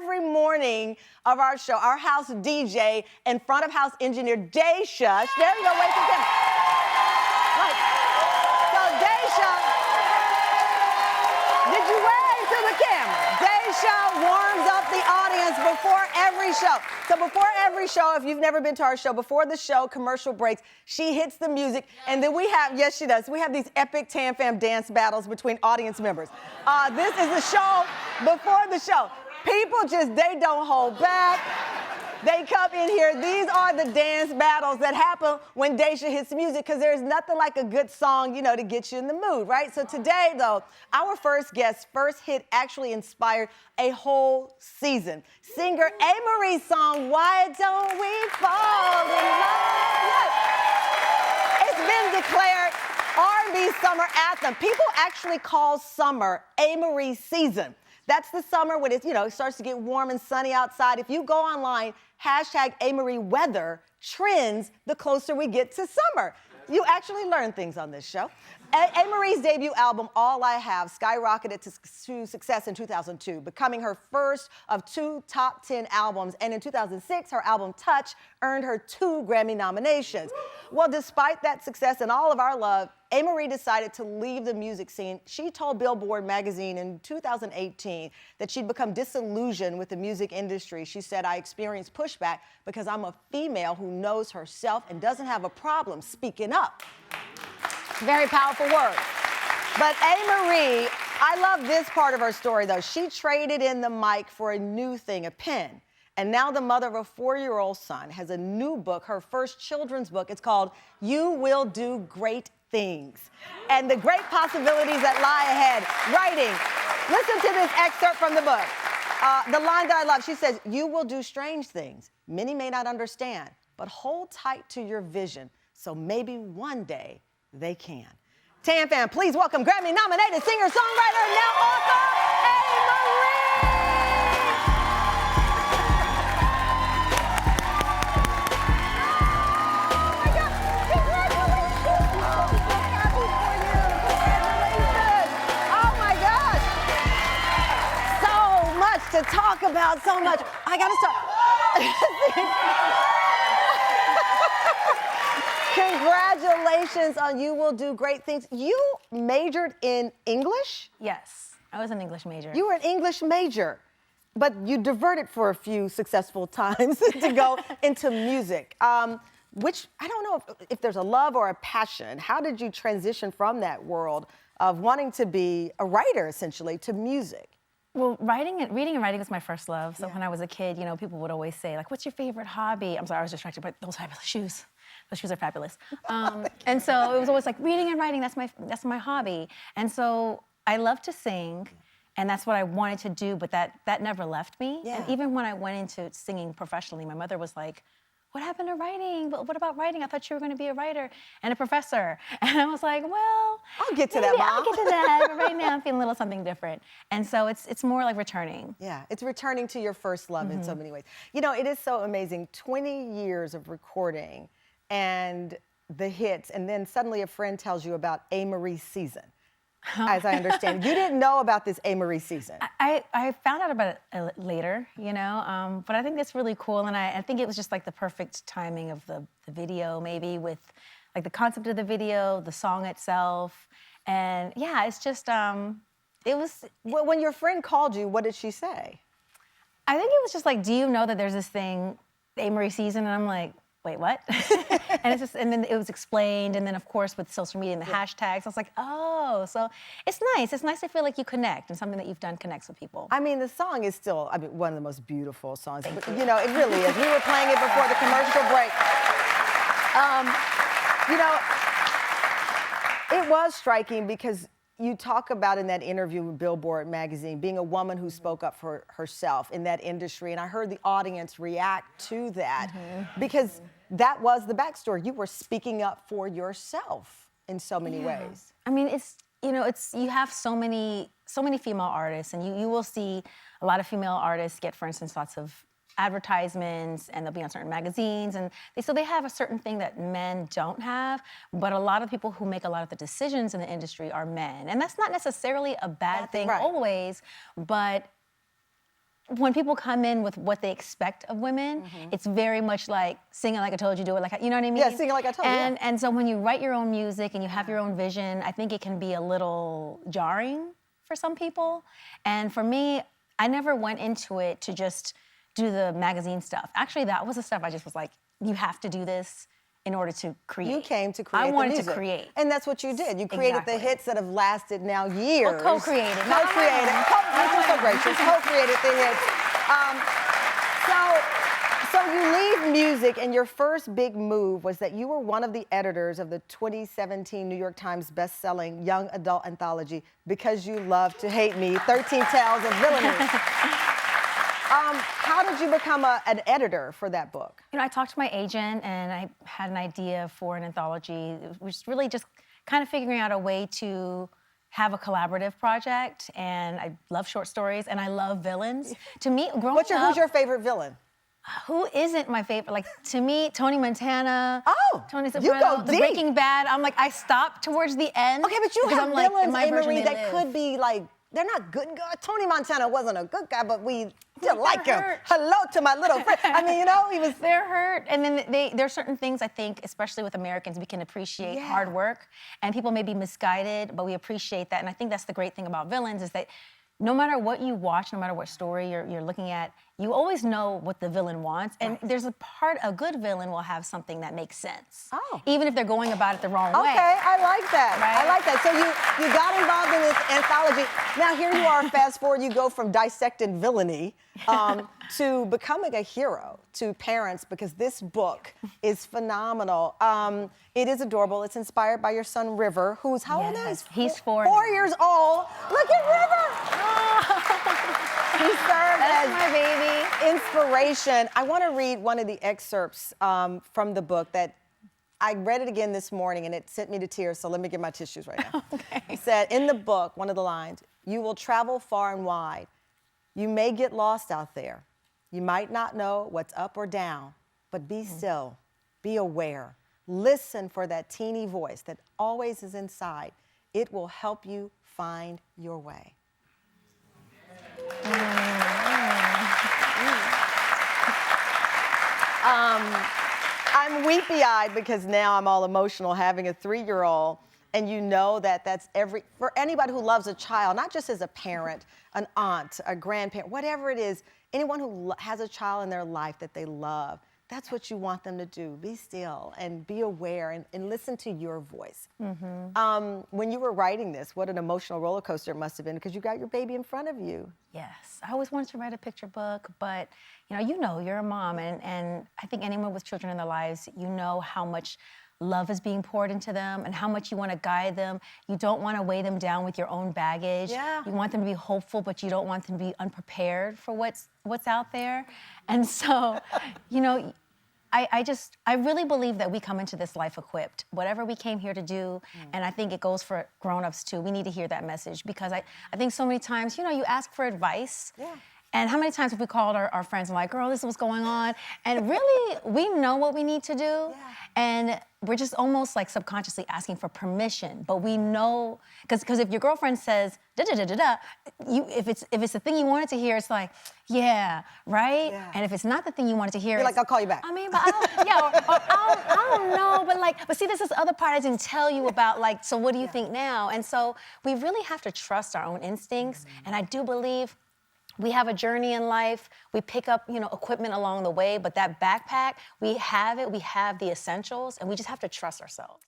every morning of our show, our house DJ and front of house engineer, Daisha. There you go, wait for him. Right. So Daisha, did you wave to the camera? Daisha warms up the audience before every show. So before every show, if you've never been to our show, before the show, commercial breaks, she hits the music, and then we have, yes she does, we have these epic Tam Fam dance battles between audience members. This is the show before the show. People just, they don't hold back. They come in here. These are the dance battles that happen when Daisha hits music, because there's nothing like a good song, you know, to get you in the mood, right? So today, though, our first guest's first hit actually inspired a whole season. Singer Amerie's song, Why Don't We Fall in Love? It's been declared R&B summer anthem. People actually call summer Amerie season. That's the summer when it's, you know, it starts to get warm and sunny outside. If you go online, hashtag Amerie weather trends the closer we get to summer. You actually learn things on this show. Amerie's debut album, All I Have, skyrocketed to success in 2002, becoming her first of 2 top 10 albums. And in 2006, her album Touch earned her 2 Grammy nominations. Well, despite that success and all of our love, Amerie decided to leave the music scene. She told Billboard magazine in 2018 that she'd become disillusioned with the music industry. She said, I experienced pushback because I'm a female who knows herself and doesn't have a problem speaking up. Very powerful words. But Amerie, I love this part of her story, though. She traded in the mic for a new thing, a pen. And now the mother of a 4-year-old son has a new book, her first children's book. It's called You Will Do Great Things. And the great possibilities that lie ahead. Writing. Listen to this excerpt from the book. The line that I love, she says, you will do strange things. Many may not understand, but hold tight to your vision so maybe one day they can. Tam Fam, please welcome Grammy-nominated singer-songwriter and now author, Amerie! Oh my God, congratulations! I'm so happy for you. Congratulations! Oh my gosh! So much to talk about, so much. I gotta start. Congratulations on You Will Do Great Things. You majored in English? Yes, I was an English major. You were an English major, but you diverted for a few successful times to go into music, which I don't know if there's a love or a passion. How did you transition from that world of wanting to be a writer, essentially, to music? Well, reading and writing was my first love. So when I was a kid, you know, people would always say, like, what's your favorite hobby? I'm sorry, I was distracted by those fabulous shoes. Those shoes are fabulous. And so it was always like reading and writing, that's my hobby. And so I love to sing, and that's what I wanted to do, but that never left me. Yeah. And even when I went into singing professionally, my mother was like, what happened to writing? What about writing? I thought you were going to be a writer and a professor. And I was like, well, I'll get to that, Mom. I'll get to that. But right now I'm feeling a little something different. And so it's more like returning. Yeah, it's returning to your first love in so many ways. You know, it is so amazing. 20 years of recording and the hits, and then suddenly a friend tells you about Amerie season, as I understand. You didn't know about this Amerie season. I found out about it later, you know, but I think that's really cool, and I think it was just like the perfect timing of the video, maybe with like the concept of the video, the song itself, and yeah, it's just, it was... Well, when your friend called you, what did she say? I think it was just like, do you know that there's this thing, Amerie season? And I'm like, wait, what? And then it was explained, and then of course with social media and the hashtags, I was like, oh, so it's nice. It's nice to feel like you connect, and something that you've done connects with people. I mean, the song is still, one of the most beautiful songs. But, you know, it really is. We were playing it before the commercial break. You know, it was striking because you talk about in that interview with Billboard magazine, being a woman who spoke up for herself in that industry. And I heard the audience react to that because that was the backstory. You were speaking up for yourself in so many ways. I mean, you have so many female artists, and you will see a lot of female artists get, for instance, lots of advertisements, and they'll be on certain magazines, and they have a certain thing that men don't have, but a lot of people who make a lot of the decisions in the industry are men. And that's not necessarily a bad thing always, but when people come in with what they expect of women, it's very much like singing like I told you, do it like, you know what I mean? Yeah, singing like I told you. And so when you write your own music and you have your own vision, I think it can be a little jarring for some people. And for me, I never went into it to just do the magazine stuff. Actually, that was the stuff I just was like, you have to do this in order to create. You came to create I wanted the music. to create. And that's what you did. You created the hits that have lasted now years. Well, co-created. Co-created. You're so gracious. Co-created the hits. So you leave music, and your first big move was that you were one of the editors of the 2017 New York Times bestselling young adult anthology, Because You Love to Hate Me, 13 Tales of Villainy. How did you become an editor for that book? You know, I talked to my agent and I had an idea for an anthology. It was really just kind of figuring out a way to have a collaborative project. And I love short stories and I love villains. To me, growing up... Who's your favorite villain? Who isn't my favorite? Like, to me, Tony Montana, Tony Soprano, you go the deep. Breaking Bad. I'm like, I stopped towards the end. Okay, but you because have I'm like, villains, in my version, Amerie, they that live. could be like, they're not good guys. Tony Montana wasn't a good guy, but we still like him. hurt. Hello to my little friend. I mean, you know, he was... They're hurt. And then there are certain things, I think, especially with Americans, we can appreciate hard work. And people may be misguided, but we appreciate that. And I think that's the great thing about villains is that no matter what you watch, no matter what story you're looking at, you always know what the villain wants. And there's a good villain will have something that makes sense. Oh. Even if they're going about it the wrong way. Okay, I like that. Right? I like that. So you got involved in this anthology. Now here you are, fast forward, you go from dissecting villainy to becoming a hero to parents, because this book is phenomenal. It is adorable. It's inspired by your son, River, who's how old is he? He's 4 4 now. years old. Look at River. He served That's as my baby. inspiration. I want to read one of the excerpts from the book that I read it again this morning and it sent me to tears, so let me get my tissues right now. Okay. He said, in the book, one of the lines, you will travel far and wide. You may get lost out there. You might not know what's up or down, but be still, be aware. Listen for that teeny voice that always is inside. It will help you find your way. I'm weepy-eyed because now I'm all emotional having a 3-year-old, and you know that that's for anybody who loves a child, not just as a parent, an aunt, a grandparent, whatever it is, anyone who has a child in their life that they love, that's what you want them to do. Be still and be aware and listen to your voice. When you were writing this, what an emotional roller coaster it must have been, because you got your baby in front of you. Yes, I always wanted to write a picture book, but you know, you're a mom, and I think anyone with children in their lives, you know how much love is being poured into them and how much you want to guide them. You don't want to weigh them down with your own baggage. Yeah. You want them to be hopeful, but you don't want them to be unprepared for what's out there. And so, you know, I really believe that we come into this life equipped, whatever we came here to do, and I think it goes for grown-ups too. We need to hear that message, because I think so many times, you know, you ask for advice, and how many times have we called our friends and like, girl, this is what's going on, and really, we know what we need to do, and we're just almost like subconsciously asking for permission, but we know, because if your girlfriend says, da-da-da-da-da, if it's the thing you wanted to hear, it's like, yeah, right? Yeah. And if it's not the thing you wanted to hear, you're like, I'll call you back. I mean, but I don't know, but see, there's this other part I didn't tell you about, like, so what do you think now? And so we really have to trust our own instincts, and I do believe we have a journey in life. We pick up, you know, equipment along the way, but that backpack, we have the essentials, and we just have to trust ourselves.